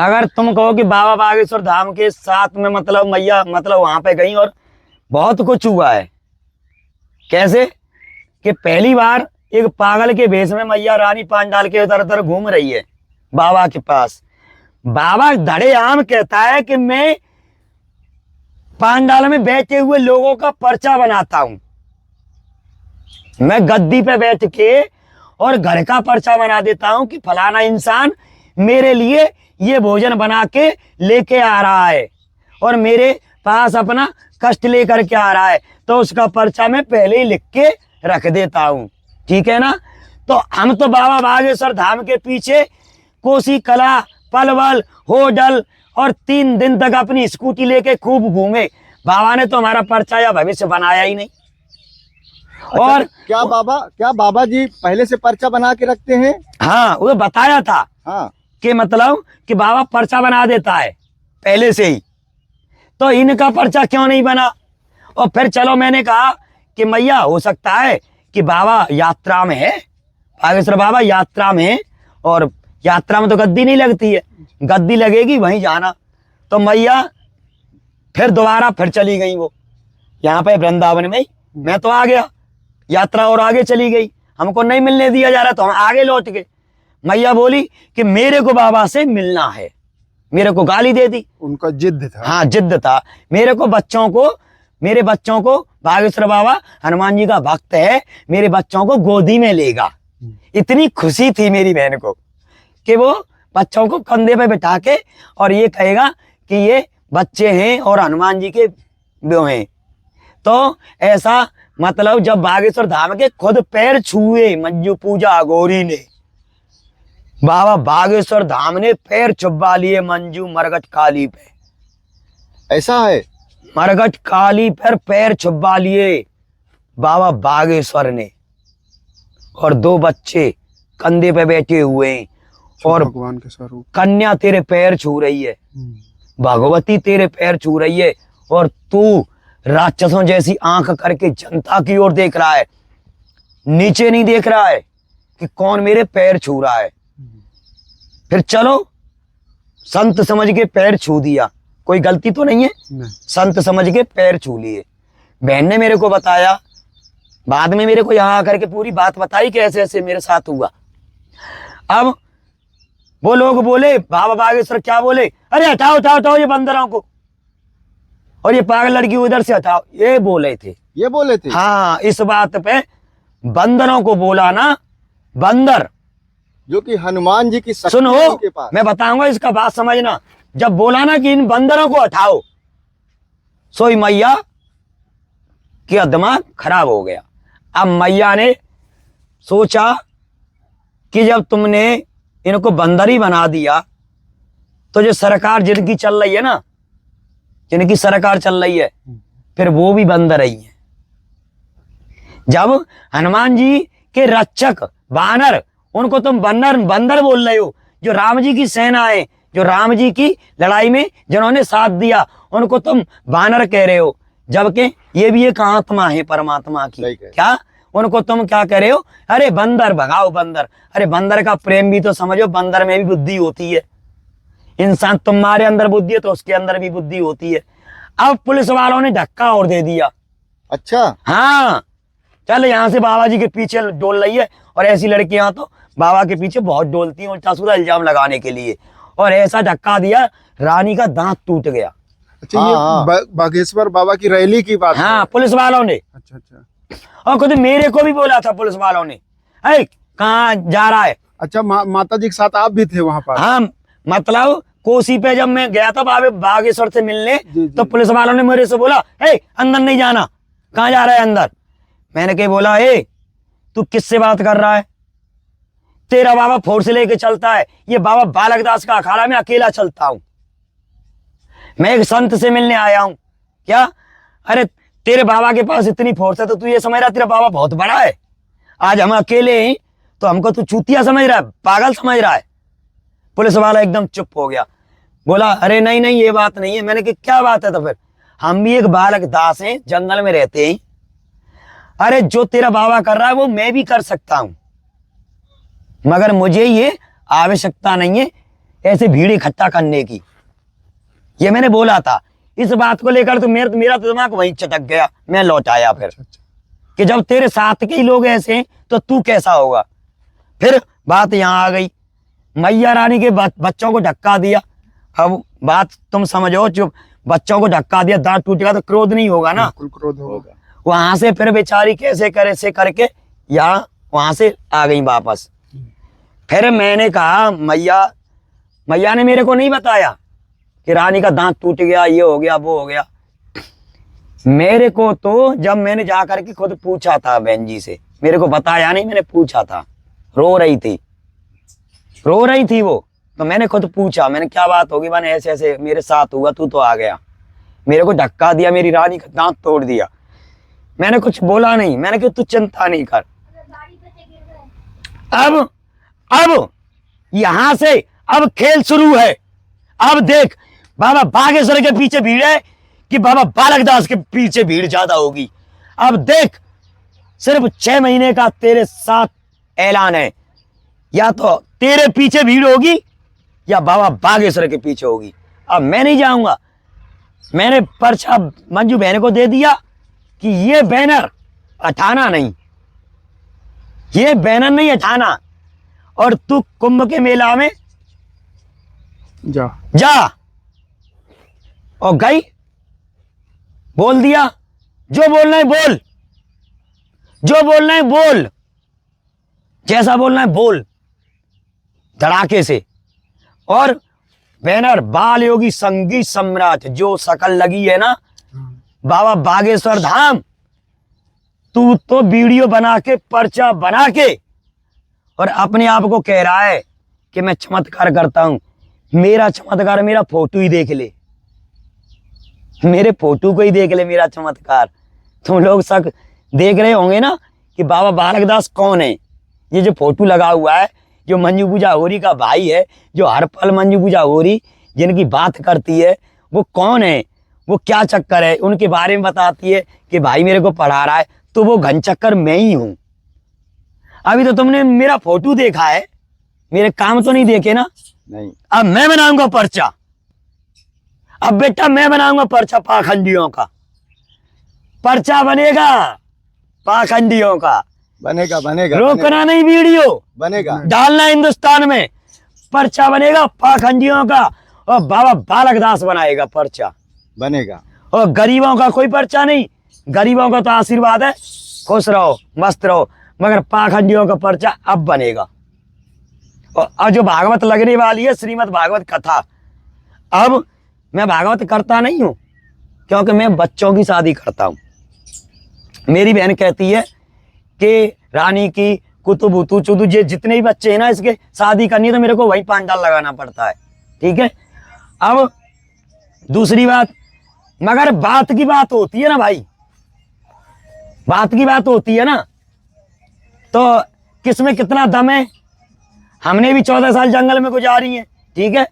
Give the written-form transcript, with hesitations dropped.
अगर तुम कहो कि बाबा बागेश्वर धाम के साथ में मतलब मैया मतलब वहां पे गई और बहुत कुछ हुआ है। कैसे कि पहली बार एक पागल के भेष में मैया रानी पान डाल के उधर उधर घूम रही है बाबा के पास। बाबा धड़ेआम कहता है कि मैं पांडाल में बैठे हुए लोगों का पर्चा बनाता हूं। मैं गद्दी पे बैठ के और घर का पर्चा बना देता हूं कि फलाना इंसान मेरे लिए ये भोजन बना के लेके आ रहा है और मेरे पास अपना कष्ट लेकर के आ रहा है, तो उसका पर्चा मैं पहले ही लिख के रख देता हूं। ठीक है ना। तो हम तो बाबा बागेश्वर धाम के पीछे कोसी कला, पलवल, होडल और 3 दिन तक अपनी स्कूटी लेके खूब घूमे। बाबा ने तो हमारा पर्चा या भविष्य बनाया ही नहीं। अच्छा, और क्या बाबा जी पहले से पर्चा बना के रखते हैं? हाँ, वो बताया था हाँ, कि मतलब कि बाबा पर्चा बना देता है पहले से ही, तो इनका पर्चा क्यों नहीं बना। और फिर चलो मैंने कहा कि मैया हो सकता है कि बाबा यात्रा में है, बागेश्वर बाबा यात्रा में है और यात्रा में तो गद्दी नहीं लगती है, गद्दी लगेगी वहीं जाना। तो मैया फिर दोबारा फिर चली गई वो यहाँ पे वृंदावन में ही। मैं तो आ गया, यात्रा और आगे चली गई, हमको नहीं मिलने दिया जा रहा तो हम आगे लौट गए। मैया बोली कि मेरे को बाबा से मिलना है, मेरे को गाली दे दी। उनका जिद था। हाँ, जिद था। मेरे बच्चों को बागेश्वर बाबा हनुमान जी का भक्त है, मेरे बच्चों को गोदी में लेगा। इतनी खुशी थी मेरी बहन को कि वो बच्चों को कंधे पे बिठा के और ये कहेगा कि ये बच्चे हैं और हनुमान जी के वो हैं। तो ऐसा मतलब जब बागेश्वर धाम के खुद पैर छुए मंजू पूजा अघोरी ने, बाबा बागेश्वर धाम ने पैर चुबा लिए मंजू मरगट काली पे। ऐसा है? मरगट काली पर पैर चुबा लिए बाबा बागेश्वर ने, और 2 बच्चे कंधे पे बैठे हुए हैं और भगवान के स्वरूप। कन्या तेरे पैर छू रही है, भगवती तेरे पैर छू रही है, और तू राक्षसों जैसी आंख करके जनता की ओर देख रहा है, नीचे नहीं देख रहा है कि कौन मेरे पैर छू रहा है। फिर चलो संत समझ के पैर छू दिया, कोई गलती तो नहीं है, संत समझ के पैर छू लिए। बहन ने मेरे को बताया, बाद में मेरे को यहाँ आकर के पूरी बात बताई कि ऐसे ऐसे मेरे साथ हुआ। अब वो लोग बोले, बाबा बागेश्वर क्या बोले, अरे हटाओ हटाओ हटाओ ये बंदरों को, और ये पागल लड़की उधर से हटाओ, ये बोले थे। हाँ, इस बात पे बंदरों को बोला ना, बंदर जो कि हनुमान जी की शक्ति सुनो, है उनके पास। मैं बताऊंगा इसका बात समझना। जब बोला ना कि इन बंदरों को हटाओ, सोई मैया का दिमाग खराब हो गया। अब मैया ने सोचा कि जब तुमने इनको बंदर ही बना दिया, तो जो सरकार जिनकी चल रही है ना, जिनकी सरकार चल रही है, फिर वो भी बंदर ही है। जब हनुमान जी के रक्षक वानर, उनको तुम बंदर बोल रहे हो, जो राम जी की सेना है, जो राम जी की लड़ाई में जिन्होंने साथ दिया, उनको तुम वानर कह रहे हो, जबकि ये भी एक आत्मा है परमात्मा की। क्या उनको तुम क्या कह रहे हो, अरे बंदर भगाओ बंदर। अरे बंदर का प्रेम भी तो समझो, बंदर में भी बुद्धि होती है। इंसान, तुम्हारे अंदर बुद्धि है तो उसके अंदर भी बुद्धि होती है। अब पुलिस वालों ने धक्का और दे दिया। अच्छा, हाँ, चल यहाँ से बाबा जी के पीछे डोल रही है, और ऐसी लड़कियां तो बाबा के पीछे बहुत डोलती हैं उल्टा सीधा इल्जाम लगाने के लिए, और ऐसा धक्का दिया रानी का दांत टूट गया। अच्छा, ये बागेश्वर बाबा की रैली की बात हाँ, पुलिस वालों ने। अच्छा। और खुद मेरे को भी बोला था पुलिस वालों ने, अरे कहाँ जा रहा है। अच्छा, माता जी के साथ आप भी थे वहां पर? हाँ, मतलब कोसी पे जब मैं गया था बागेश्वर से मिलने, जी। तो पुलिस वालों ने मेरे से बोला, अंदर नहीं जाना। कहाँ जा रहा है अंदर? मैंने क्या बोला, तू किससे बात कर रहा है? तेरा बाबा फोर्स लेके चलता है, ये बाबा बालक दास का अखाड़ा में अकेला चलता हूं, मैं एक संत से मिलने आया हूं। क्या? अरे तेरे बाबा के पास इतनी फोर्स है तो तू ये समझ रहा तेरा बाबा बहुत बड़ा है? आज हम अकेले हैं तो हमको तू चूतिया समझ रहा है, पागल समझ रहा है? पुलिस वाला एकदम चुप हो गया, बोला अरे नहीं नहीं ये बात नहीं है। मैंने कहा क्या बात है? तो फिर हम भी एक बालक दास हैं, जंगल में रहते हैं। अरे जो तेरा बाबा कर रहा है वो मैं भी कर सकता हूं, मगर मुझे ये आवश्यकता नहीं है ऐसे भीड़ इकट्ठा करने की। ये मैंने बोला था। इस बात को लेकर तो मेरा तो दिमाग वहीं चटक गया। मैं लौट आया फिर कि जब तेरे साथ के ही लोग ऐसे हैं तो तू कैसा होगा। फिर बात यहाँ आ गई, मैया रानी के बच्चों को धक्का दिया। अब बात तुम समझो, जो बच्चों को धक्का दिया, दांत टूटेगा तो क्रोध नहीं होगा ना। बिल्कुल क्रोध होगा। वहां से फिर बेचारी कैसे कैसे करके यहाँ वहां से आ गई वापस। फिर मैंने कहा मैया ने मेरे को नहीं बताया कि रानी का दांत टूट गया, ये हो गया वो हो गया। मेरे को तो जब मैंने जा करके खुद पूछा था बहन जी से, मेरे को बताया नहीं, मैंने पूछा था। रो रही थी वो, तो मैंने खुद पूछा, मैंने क्या बात होगी, मैंने ऐसे ऐसे मेरे साथ हुआ, तू तो आ गया, मेरे को धक्का दिया, मेरी रानी का दांत तोड़ दिया। मैंने कुछ बोला नहीं, मैंने कहा तू चिंता नहीं कर। अब यहां से अब खेल शुरू है। अब देख, बाबा बागेश्वर के पीछे भीड़ है कि बाबा बालक दास के पीछे भीड़ ज्यादा होगी। अब देख, सिर्फ 6 महीने का तेरे साथ ऐलान है, या तो तेरे पीछे भीड़ होगी या बाबा बागेश्वर के पीछे होगी। अब मैं नहीं जाऊंगा। मैंने पर्चा मंजू बहन को दे दिया कि ये बैनर हटाना नहीं, ये बैनर नहीं हटाना, और तू कुंभ के मेला में जा। और गई, बोल दिया, जो बोलना है बोल, जो बोलना है बोल, जैसा बोलना है बोल, धड़ाके से। और बैनर बाल योगी संगीत सम्राट जो शकल लगी है ना, बाबा बागेश्वर धाम, तू तो वीडियो बना के, पर्चा बना के, और अपने आप को कह रहा है कि मैं चमत्कार करता हूं। मेरा चमत्कार मेरा फोटो ही देख ले, मेरे फोटो को ही देख ले, मेरा चमत्कार। तुम लोग सब देख रहे होंगे ना कि बाबा बालक दास कौन है। ये जो फोटो लगा हुआ है, जो मंजू पूजा होरी का भाई है, जो हर पल मंजू पूजा होरी जिनकी बात करती है, वो कौन है, वो क्या चक्कर है, उनके बारे में बताती है कि भाई मेरे को पढ़ा रहा है, तो वो घन चक्कर मैं ही हूं। अभी तो तुमने मेरा फोटो देखा है, मेरे काम तो नहीं देखे ना। नहीं। अब मैं बनाऊंगा पर्चा, अब बेटा मैं बनाऊंगा पर्चा, पाखंडियों का पर्चा बनेगा, पाखंडियों का। बनेगा बनेगा रोकना नहीं, वीडियो बनेगा, डालना हिंदुस्तान में, पर्चा बनेगा पाखंडियों का, और बाबा बालक दास बनाएगा पर्चा, बनेगा। और गरीबों का कोई पर्चा नहीं। गरीबों का तो आशीर्वाद है, खुश रहो मस्त रहो, मगर पाखंडियों का पर्चा अब बनेगा। और जो भागवत लगने वाली है, श्रीमद् भागवत कथा, अब मैं भागवत करता नहीं हूं, क्योंकि मैं बच्चों की शादी करता हूं। मेरी बहन कहती है कि रानी की कुतुब उतु चुदु जे जितने भी बच्चे हैं ना, इसके शादी करनी है तो मेरे को वही पांडाल लगाना पड़ता है। ठीक है। अब दूसरी बात, मगर बात की बात होती है ना भाई, बात की बात होती है ना, तो किसमें कितना दम है। हमने भी 14 साल जंगल में गुजारी है। ठीक है।